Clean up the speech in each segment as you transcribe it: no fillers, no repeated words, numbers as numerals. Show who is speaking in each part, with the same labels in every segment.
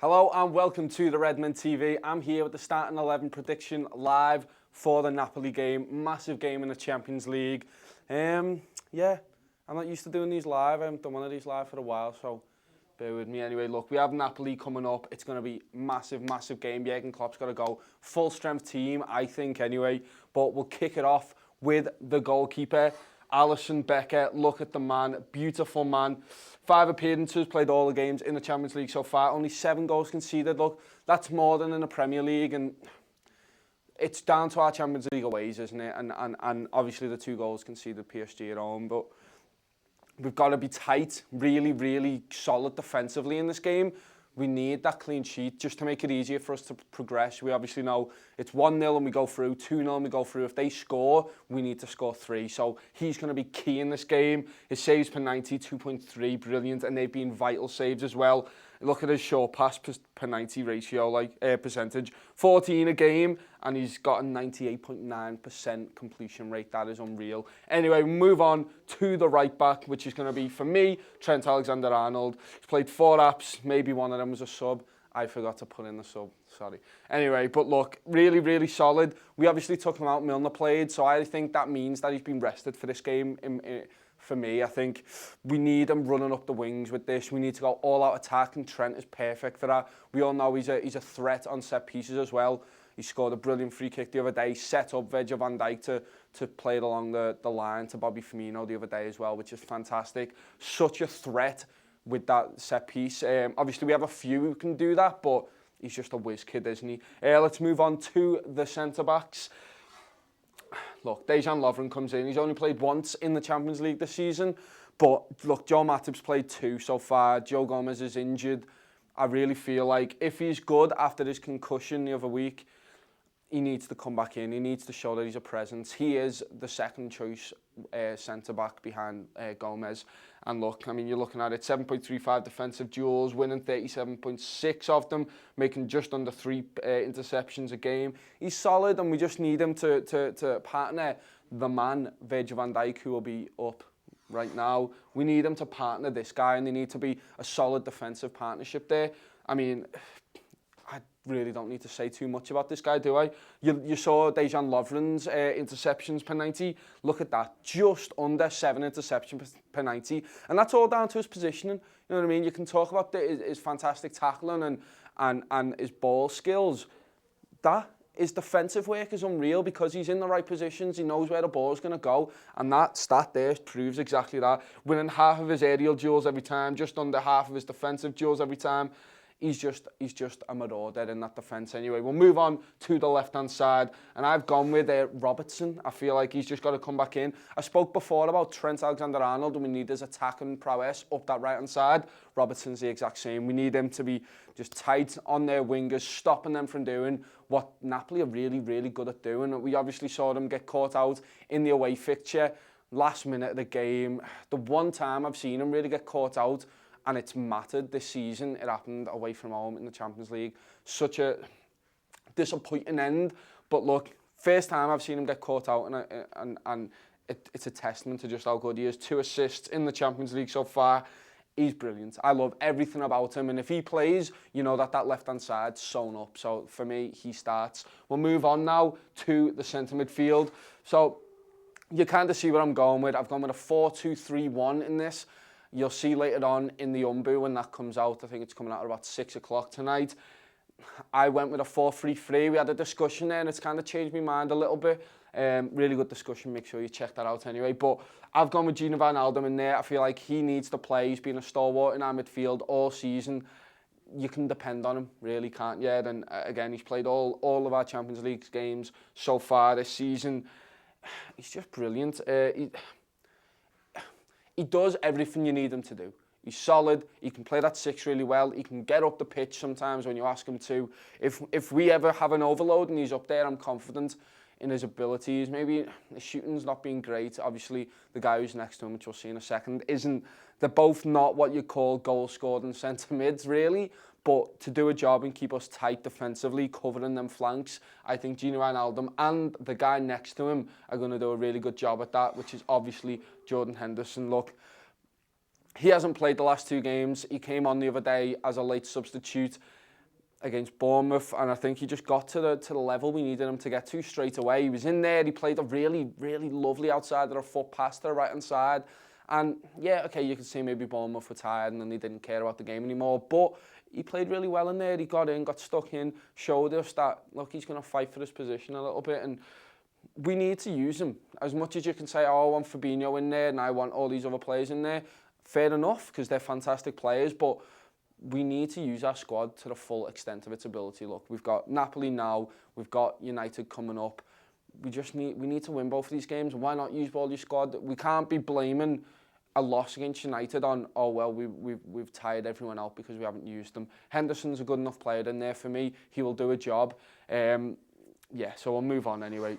Speaker 1: Hello and welcome to the Redmen TV. I'm here with the starting 11 prediction live for the Napoli game. Massive game in the Champions League. Yeah, I'm not used to doing these live. I haven't done one of these live for a while, so bear with me. Anyway, look, we have Napoli coming up. It's going to be massive game. Jurgen Klopp's got to go. Full strength team, I think, anyway. But we'll kick it off with the goalkeeper. Alisson Becker, look at the man, beautiful man. 5 appearances, played all the games in the Champions League so far. Only 7 goals conceded. Look, that's more than in the Premier League, and it's down to our Champions League aways, isn't it? And obviously the 2 goals conceded PSG at home, but we've got to be tight, really solid defensively in this game. We need that clean sheet just to make it easier for us to progress. We obviously know it's 1-0 and we go through, 2-0 and we go through. If they score, we need to score 3. So he's going to be key in this game. His saves per 90, 2.3, brilliant. And they've been vital saves as well. Look at his short pass per 90 ratio, percentage. 14 a game, and he's got a 98.9% completion rate. That is unreal. Anyway, we move on to the right back, which is going to be, for me, Trent Alexander-Arnold. He's played 4 apps, maybe one of them was a sub. I forgot to put in the sub, sorry. Anyway, but look, really solid. We obviously took him out, Milner played, so I think that means that he's been rested for this game. For me, I think we need him running up the wings with this. We need to go all-out attack, and Trent is perfect for that. We all know he's a threat on set pieces as well. He scored a brilliant free kick the other day, set up Virgil van Dijk to play it along the line to Bobby Firmino the other day as well, which is fantastic. Such a threat with that set piece. Obviously, we have a few who can do that, but he's just a whiz kid, isn't he? Let's move on to the centre-backs. Look, Dejan Lovren comes in. He's only played once in the Champions League this season. But look, Joe Matip's played 2 so far. Joe Gomez is injured. I really feel like if he's good after his concussion the other week, he needs to come back in. He needs to show that he's a presence. He is the second choice centre-back behind Gomez. And look, I mean, you're looking at it, 7.35 defensive duels, winning 37.6 of them, making just under 3 interceptions a game. He's solid, and we just need him to partner the man, Virgil van Dijk, who will be up right now. We need him to partner this guy, and they need to be a solid defensive partnership there. I mean, I really don't need to say too much about this guy, do I? You saw Dejan Lovren's interceptions per 90. Look at that, just under 7 interceptions per 90. And that's all down to his positioning. You know what I mean? You can talk about his fantastic tackling and his ball skills. His defensive work is unreal because he's in the right positions. He knows where the ball is going to go. And that stat there proves exactly that. Winning half of his aerial duels every time, just under half of his defensive duels every time. He's just a marauder in that defence anyway. We'll move on to the left-hand side, and I've gone with Robertson. I feel like he's just got to come back in. I spoke before about Trent Alexander-Arnold, and we need his attacking prowess up that right-hand side. Robertson's the exact same. We need him to be just tight on their wingers, stopping them from doing what Napoli are really good at doing. We obviously saw them get caught out in the away fixture, last minute of the game. The one time I've seen him really get caught out, and it's mattered this season. It happened away from home in the Champions League. Such a disappointing end. But look, first time I've seen him get caught out, and it's a testament to just how good he is. 2 assists in the Champions League so far. He's brilliant. I love everything about him. And if he plays, you know that left-hand side's sewn up. So for me, he starts. We'll move on now to the centre midfield. So you kind of see what I'm going with. I've gone with a 4-2-3-1 in this. You'll see later on in the Umbu when that comes out. I think it's coming out at about 6 o'clock tonight. I went with a 4-3-3. We had a discussion there, and it's kind of changed my mind a little bit. Really good discussion. Make sure you check that out anyway. But I've gone with Gino Wijnaldum in there. I feel like he needs to play. He's been a stalwart in our midfield all season. You can depend on him, really, can't you? And again, he's played all of our Champions League games so far this season. He's just brilliant. He does everything you need him to do. He's solid. He can play that 6 really well. He can get up the pitch sometimes when you ask him to. If we ever have an overload and he's up there, I'm confident in his abilities. Maybe his shooting's not been great. Obviously, the guy who's next to him, which we'll see in a second, isn't. They're both not what you call goal-scoring centre mids, really. But to do a job and keep us tight defensively, covering them flanks, I think Gino Wijnaldum and the guy next to him are going to do a really good job at that, which is obviously Jordan Henderson. Look, he hasn't played the last 2 games. He came on the other day as a late substitute. against Bournemouth, and I think he just got to the level we needed him to get to straight away. He was in there, he played a really, really lovely outside of the foot pass to the right-hand side. And yeah, okay, you could say maybe Bournemouth were tired and then they didn't care about the game anymore, but he played really well in there. He got in, got stuck in, showed us that, look, he's going to fight for his position a little bit, and we need to use him. As much as you can say, oh, I want Firmino in there and I want all these other players in there, fair enough, because they're fantastic players, but we need to use our squad to the full extent of its ability. Look, we've got Napoli now, we've got United coming up. We need to win both of these games. Why not use all your squad? We can't be blaming a loss against United on, oh, well, we've tired everyone out because we haven't used them. Henderson's a good enough player in there for me. He will do a job. Yeah, so we'll move on anyway.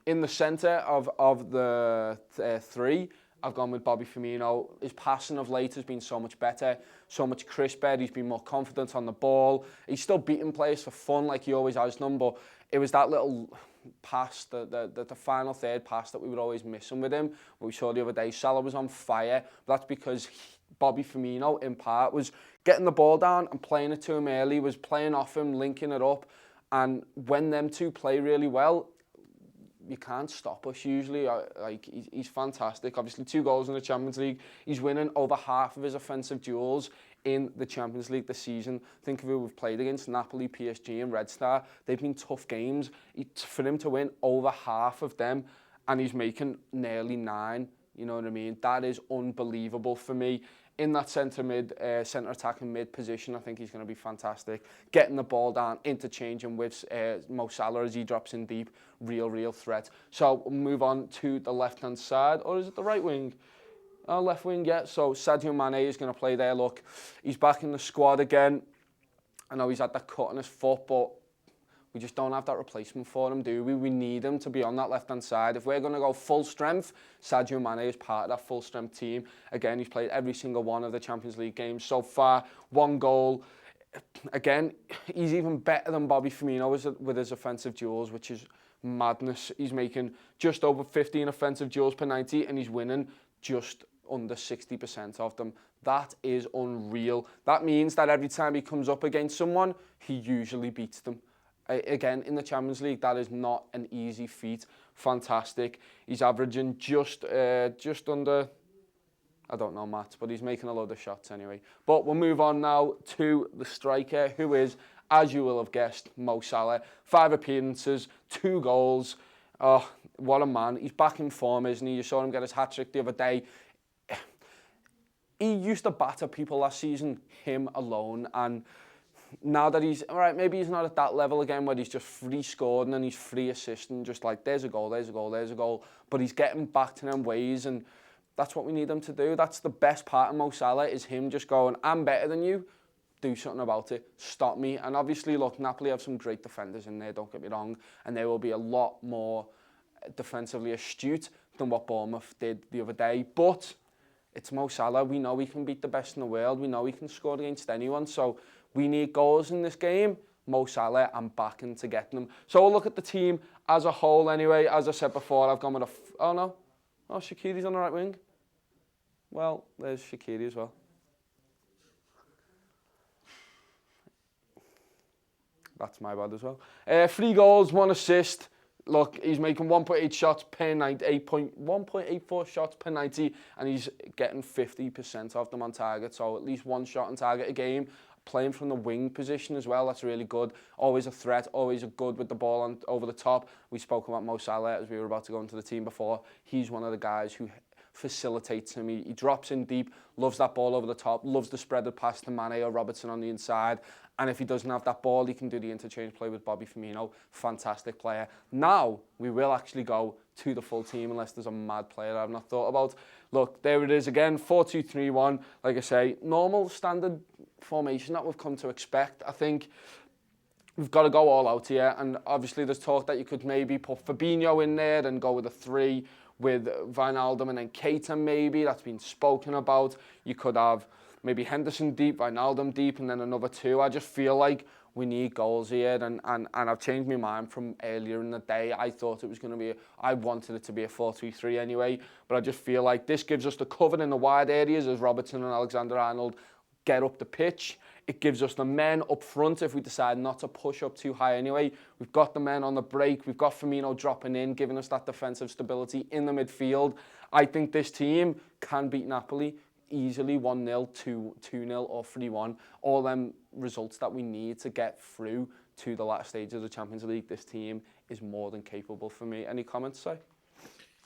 Speaker 1: In the centre of the three, I've gone with Bobby Firmino. His passing of late has been so much better, so much crisper. He's been more confident on the ball. He's still beating players for fun like he always has done, but it was that little pass, the final third pass that we were always missing with him. We saw the other day, Salah was on fire. But that's because Bobby Firmino, in part, was getting the ball down and playing it to him early, was playing off him, linking it up. And when them two play really well, you can't stop us usually. Like he's fantastic. Obviously 2 goals in the Champions League. He's winning over half of his offensive duels in the Champions League this season. Think of who we've played against: Napoli, PSG and Red Star. They've been tough games. For him to win over half of them, and he's making nearly 9, you know what I mean? That is unbelievable for me. In that centre attacking mid position, I think he's going to be fantastic. Getting the ball down, interchanging with Mo Salah as he drops in deep, real threat. So we'll move on to the left-hand side, or is it the right wing? Left wing, yeah. So Sadio Mane is going to play there. Look, he's back in the squad again. I know he's had that cut on his foot, but we just don't have that replacement for him, do we? We need him to be on that left-hand side. If we're going to go full strength, Sadio Mane is part of that full-strength team. Again, he's played every single one of the Champions League games so far. 1 goal. Again, he's even better than Bobby Firmino with his offensive duels, which is madness. He's making just over 15 offensive duels per 90, and he's winning just under 60% of them. That is unreal. That means that every time he comes up against someone, he usually beats them. Again, in the Champions League, that is not an easy feat. Fantastic. He's averaging just under, I don't know maths, but he's making a load of shots anyway. But we'll move on now to the striker, who is, as you will have guessed, Mo Salah. 5 appearances, 2 goals. Oh, what a man. He's back in form, isn't he? You saw him get his hat-trick the other day. He used to batter people last season, him alone, and now that he's, all right, maybe he's not at that level again where he's just free scoring and he's free assisting, just like there's a goal, there's a goal, there's a goal, but he's getting back to them ways, and that's what we need him to do. That's the best part of Mo Salah, is him just going, I'm better than you, do something about it, stop me. And obviously, look, Napoli have some great defenders in there, don't get me wrong, and they will be a lot more defensively astute than what Bournemouth did the other day, but it's Mo Salah. We know he can beat the best in the world. We know he can score against anyone. So we need goals in this game. Mo Salah, I'm backing to get them. So we'll look at the team as a whole anyway. As I said before, I've gone with oh no. Oh, Shaqiri's on the right wing. Well, there's Shaqiri as well. That's my bad as well. 3 goals, 1 assist. Look, he's making 1.8 shots per 90, 1.84 shots per 90, and he's getting 50% of them on target. So at least 1 shot on target a game. Playing from the wing position as well, that's really good. Always a threat, always a good with the ball over the top. We spoke about Mo Salah as we were about to go into the team before. He's one of the guys who facilitates him. He drops in deep, loves that ball over the top, loves the spreaded pass to Mane or Robertson on the inside. And if he doesn't have that ball, he can do the interchange play with Bobby Firmino. Fantastic player. Now, we will actually go to the full team unless there's a mad player I've not thought about. Look, there it is again, 4-2-3-1. Like I say, normal standard formation that we've come to expect. I think we've got to go all out here. And obviously there's talk that you could maybe put Fabinho in there and go with a 3 with Wijnaldum and then Keita maybe. That's been spoken about. You could have maybe Henderson deep, Wijnaldum deep, and then another 2. I just feel like we need goals here, and I've changed my mind from earlier in the day. I thought it was going to be, I wanted it to be a 4-3-3 anyway, but I just feel like this gives us the cover in the wide areas as Robertson and Alexander-Arnold get up the pitch. It gives us the men up front if we decide not to push up too high anyway. We've got the men on the break. We've got Firmino dropping in, giving us that defensive stability in the midfield. I think this team can beat Napoli easily 1-0, 2-0 or 3-1. All them results that we need to get through to the latter stage of the Champions League. This team is more than capable for me. Any comments, Si?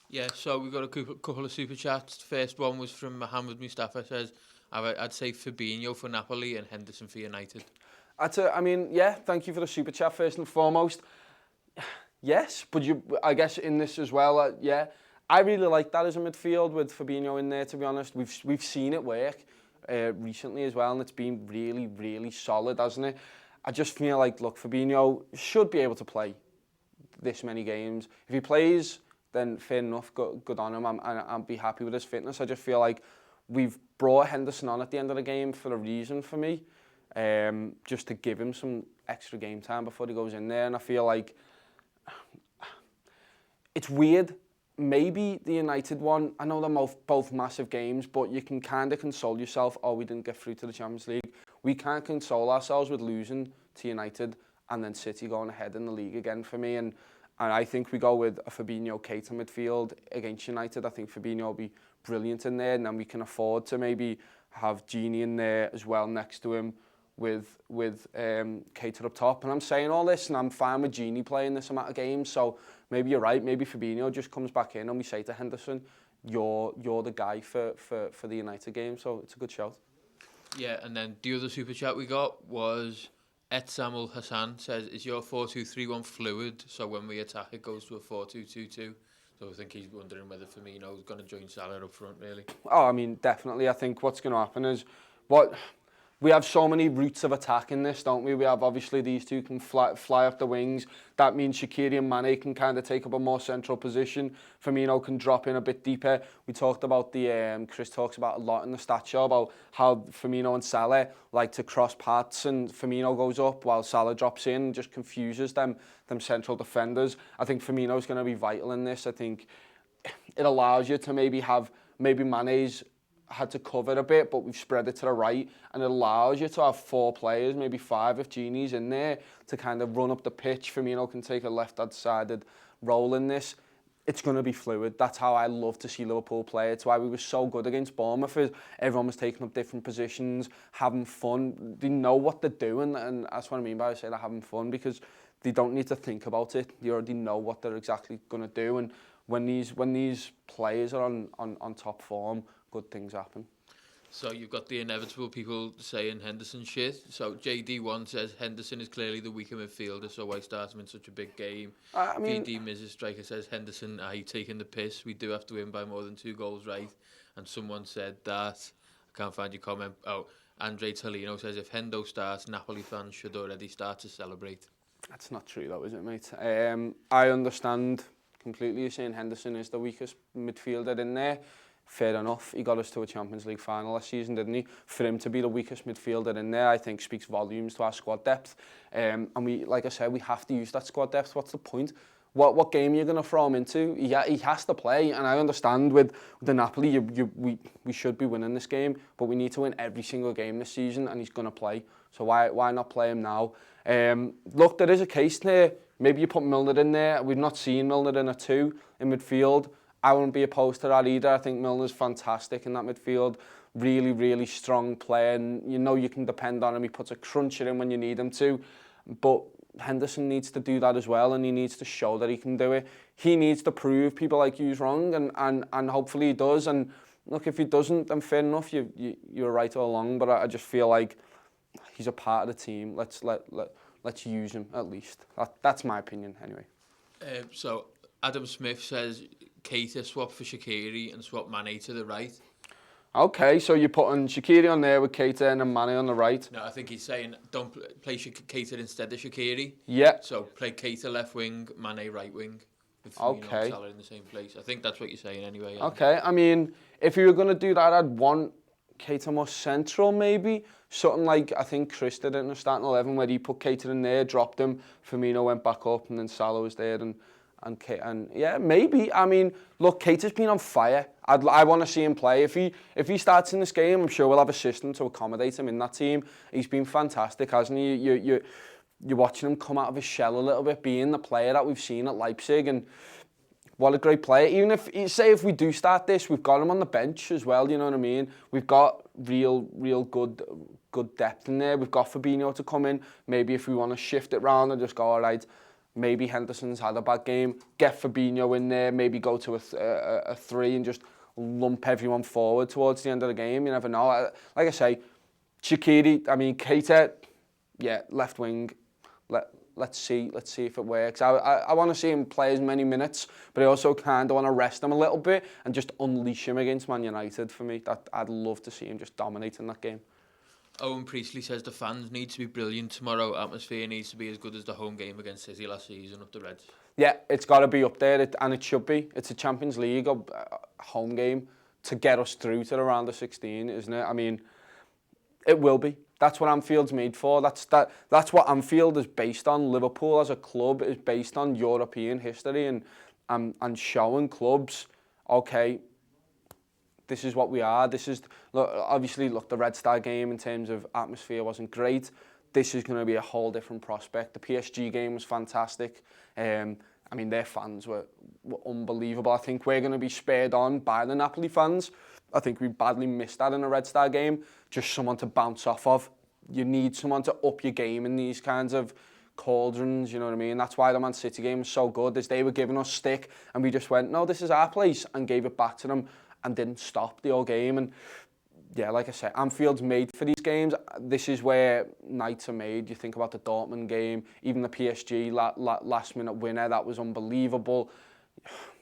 Speaker 2: Yeah, so we've got a couple of super chats. The first one was from Mohammed Mustafa. Says, I'd say Fabinho for Napoli and Henderson for United.
Speaker 1: Yeah, thank you for the super chat first and foremost. Yes, but I guess in this as well, yeah. I really like that as a midfield with Fabinho in there, to be honest. We've seen it work recently as well, and it's been really, really solid, hasn't it? I just feel like, look, Fabinho should be able to play this many games. If he plays, then fair enough, good on him. I'll be happy with his fitness. I just feel like we've brought Henderson on at the end of the game for a reason for me, just to give him some extra game time before he goes in there. And I feel like it's weird. Maybe the United one, I know they're both massive games, but you can kind of console yourself, oh, we didn't get through to the Champions League. We can't console ourselves with losing to United and then City going ahead in the league again for me. And I think we go with a Fabinho Keita midfield against United. I think Fabinho will be brilliant in there, and then we can afford to maybe have Gini in there as well next to him with Keita up top. And I'm saying all this, and I'm fine with Gini playing this amount of games. So maybe you're right. Maybe Fabinho just comes back in, and we say to Henderson, "You're the guy for the United game." So it's a good shout.
Speaker 2: Yeah, and then the other super chat we got was Samuel Hassan says, "Is your 4-2-3-1 fluid? So when we attack, it goes to a 4-2-2-2." So I think he's wondering whether Firmino is going to join Salah up front, really.
Speaker 1: Oh, I mean, definitely. I think what's going to happen is we have so many routes of attack in this, don't we? We have obviously these two can fly up the wings. That means Shaqiri and Mane can kind of take up a more central position. Firmino can drop in a bit deeper. We talked about Chris talks about a lot in the stat show about how Firmino and Salah like to cross paths, and Firmino goes up while Salah drops in and just confuses them central defenders. I think Firmino's going to be vital in this. I think it allows you to maybe Mane's had to cover a bit, but we've spread it to the right, and it allows you to have 4 players, maybe 5 if Gini's in there, to kind of run up the pitch. Firmino can take a left-hand sided role in this. It's going to be fluid. That's how I love to see Liverpool play. It's why we were so good against Bournemouth. Everyone was taking up different positions, having fun. They know what they're doing, and that's what I mean by I say they're having fun, because they don't need to think about it. They already know what they're exactly going to do, and when these players are on top form, good things happen.
Speaker 2: So you've got the inevitable people saying Henderson shit. So JD1 says Henderson is clearly the weaker midfielder, so why start him in such a big game?
Speaker 1: I mean,
Speaker 2: VD Mrs. Striker says Henderson, are you taking the piss? We do have to win by more than 2 goals, right? And someone said that, I can't find your comment. Oh, Andre Tolino says if Hendo starts, Napoli fans should already start to celebrate.
Speaker 1: That's not true though, is it, mate? I understand completely. You're saying Henderson is the weakest midfielder in there. Fair enough. He got us to a Champions League final last season, didn't he? For him to be the weakest midfielder in there, I think speaks volumes to our squad depth. And we, like I said, we have to use that squad depth. What's the point? What game are you going to throw him into? He has to play, and I understand with the Napoli, we should be winning this game, but we need to win every single game this season, and he's going to play. So why not play him now? Look, there is a case there. Maybe you put Milner in there. We've not seen Milner in a 2 in midfield. I wouldn't be opposed to that either. I think Milner's fantastic in that midfield. Really, really strong player. And you know you can depend on him. He puts a cruncher in when you need him to. But Henderson needs to do that as well, and he needs to show that he can do it. He needs to prove people like you's wrong, and hopefully he does. And look, if he doesn't, then fair enough. You're right all along. But I just feel like he's a part of the team. Let's use him at least. That's my opinion anyway.
Speaker 2: So Adam Smith says Keita swap for Shaqiri and swap Mane to the right.
Speaker 1: Okay, so you're putting Shaqiri on there with Keita and then Mane on the right.
Speaker 2: No, I think he's saying don't play Keita instead of Shaqiri.
Speaker 1: Yeah.
Speaker 2: So play Keita left wing, Mane right wing. With Firmino and Salah in the same place. I think that's what you're saying anyway. Yeah.
Speaker 1: Okay, I mean, if you were going to do that, I'd want Keita more central maybe. Something like, I think Chris did it in the starting 11 where he put Keita in there, dropped him, Firmino went back up, and then Salah was there, and And yeah, maybe. I mean, look, Keita's been on fire. I want to see him play. If he starts in this game, I'm sure we'll have a system to accommodate him in that team. He's been fantastic, hasn't he? You're watching him come out of his shell a little bit, being the player that we've seen at Leipzig, and what a great player. Even if we do start this, we've got him on the bench as well, you know what I mean? We've got real good depth in there. We've got Fabinho to come in. Maybe if we want to shift it round and just go, all right, maybe Henderson's had a bad game, get Fabinho in there, maybe go to a 3 and just lump everyone forward towards the end of the game. You never know. Like I say, Shaqiri, I mean, Keita, yeah, left wing. Let's see if it works. I want to see him play as many minutes, but I also kind of want to rest him a little bit and just unleash him against Man United for me. I'd love to see him just dominating that game.
Speaker 2: Owen Priestley says the fans need to be brilliant tomorrow. Atmosphere needs to be as good as the home game against City last season up the Reds. Yeah,
Speaker 1: it's got to be up there, and it should be. It's a Champions League home game to get us through to the round of 16, isn't it? I mean, it will be. That's what Anfield's made for. That's what Anfield is based on. Liverpool as a club is based on European history and showing clubs, okay, this is what we are. This is obviously the Red Star game in terms of atmosphere wasn't great. This is going to be a whole different prospect. The PSG game was fantastic. I mean, their fans were unbelievable. I think we're going to be spurred on by the Napoli fans. I think we badly missed that in a Red Star game. Just someone to bounce off of. You need someone to up your game in these kinds of cauldrons, you know what I mean? That's why the Man City game was so good, is they were giving us stick and we just went, no, this is our place, and gave it back to them and didn't stop the whole game. And yeah, like I said, Anfield's made for these games. This is where nights are made. You think about the Dortmund game, even the PSG last minute winner, that was unbelievable.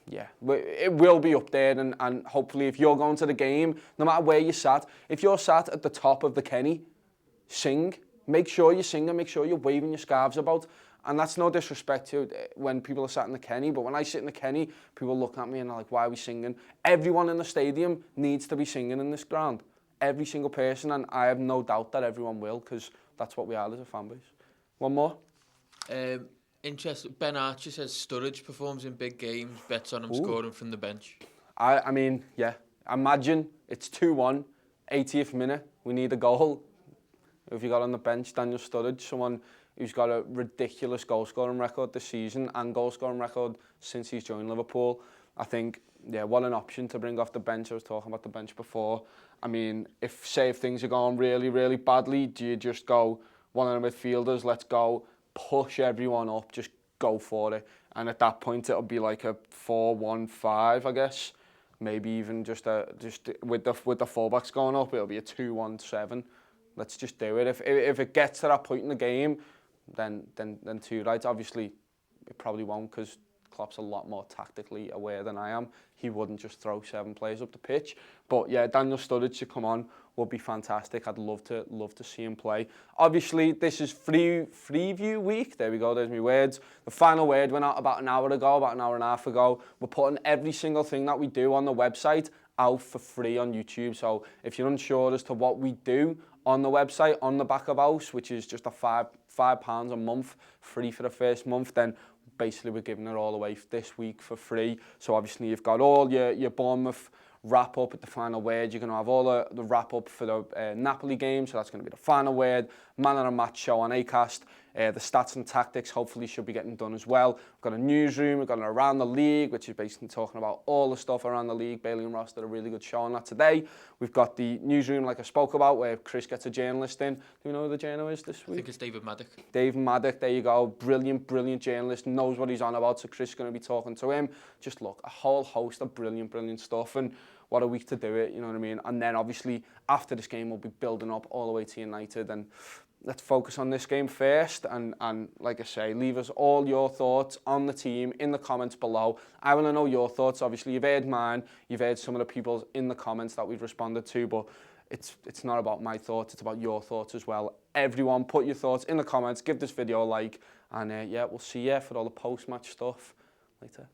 Speaker 1: Yeah, it will be up there, and hopefully if you're going to the game, no matter where you sat, if you're sat at the top of the Kenny, sing. Make sure you sing and make sure you're waving your scarves about. And that's no disrespect to when people are sat in the Kenny, but when I sit in the Kenny, people look at me and are like, why are we singing? Everyone in the stadium needs to be singing in this ground. Every single person, and I have no doubt that everyone will, because that's what we are as a fan base. One more?
Speaker 2: Interesting. Ben Archer says Sturridge performs in big games, bets on him scoring from the bench.
Speaker 1: I mean, yeah. Imagine it's 2-1, 80th minute, we need a goal. If you got on the bench, Daniel Sturridge, someone who's got a ridiculous goal-scoring record this season and goal-scoring record since he's joined Liverpool. I think, yeah, what an option to bring off the bench. I was talking about the bench before. I mean, if things are going really, really badly, do you just go, one of the midfielders, let's go, push everyone up, just go for it. And at that point, it'll be like a 4-1-5, I guess. Maybe even just with the fullbacks going up, it'll be a 2-1-7. Let's just do it. If it gets to that point in the game, then two rights. Obviously, it probably won't, because Klopp's a lot more tactically aware than I am. He wouldn't just throw 7 players up the pitch. But yeah, Daniel Sturridge to come on would be fantastic. I'd love to see him play. Obviously, this is Freeview week. There we go. There's my words. The final word went out about an hour ago, about an hour and a half ago. We're putting every single thing that we do on the website out for free on YouTube. So if you're unsure as to what we do on the website, on the back of house, which is just a £5 a month, free for the first month, then basically we're giving it all away this week for free. So obviously you've got all your Bournemouth wrap up at the final word. You're going to have all the wrap up for the Napoli game, so that's going to be the final word. Man of the match show on Acast. The stats and tactics hopefully should be getting done as well. We've got a newsroom, we've got an Around the League, which is basically talking about all the stuff around the league. Bailey and Ross did a really good show on that today. We've got the newsroom, like I spoke about, where Chris gets a journalist in. Do you know who the journalist is this week?
Speaker 2: I think it's David Maddock.
Speaker 1: David Maddock, there you go. Brilliant journalist, knows what he's on about, so Chris is going to be talking to him. Just look, a whole host of brilliant stuff, and what a week to do it, you know what I mean? And then obviously after this game we'll be building up all the way to United, and let's focus on this game first, and like I say, leave us all your thoughts on the team in the comments below. I want to know your thoughts. Obviously you've heard mine, you've heard some of the people's in the comments that we've responded to, but it's not about my thoughts, it's about your thoughts as well. Everyone put your thoughts in the comments, give this video a like, and yeah, we'll see you for all the post-match stuff later.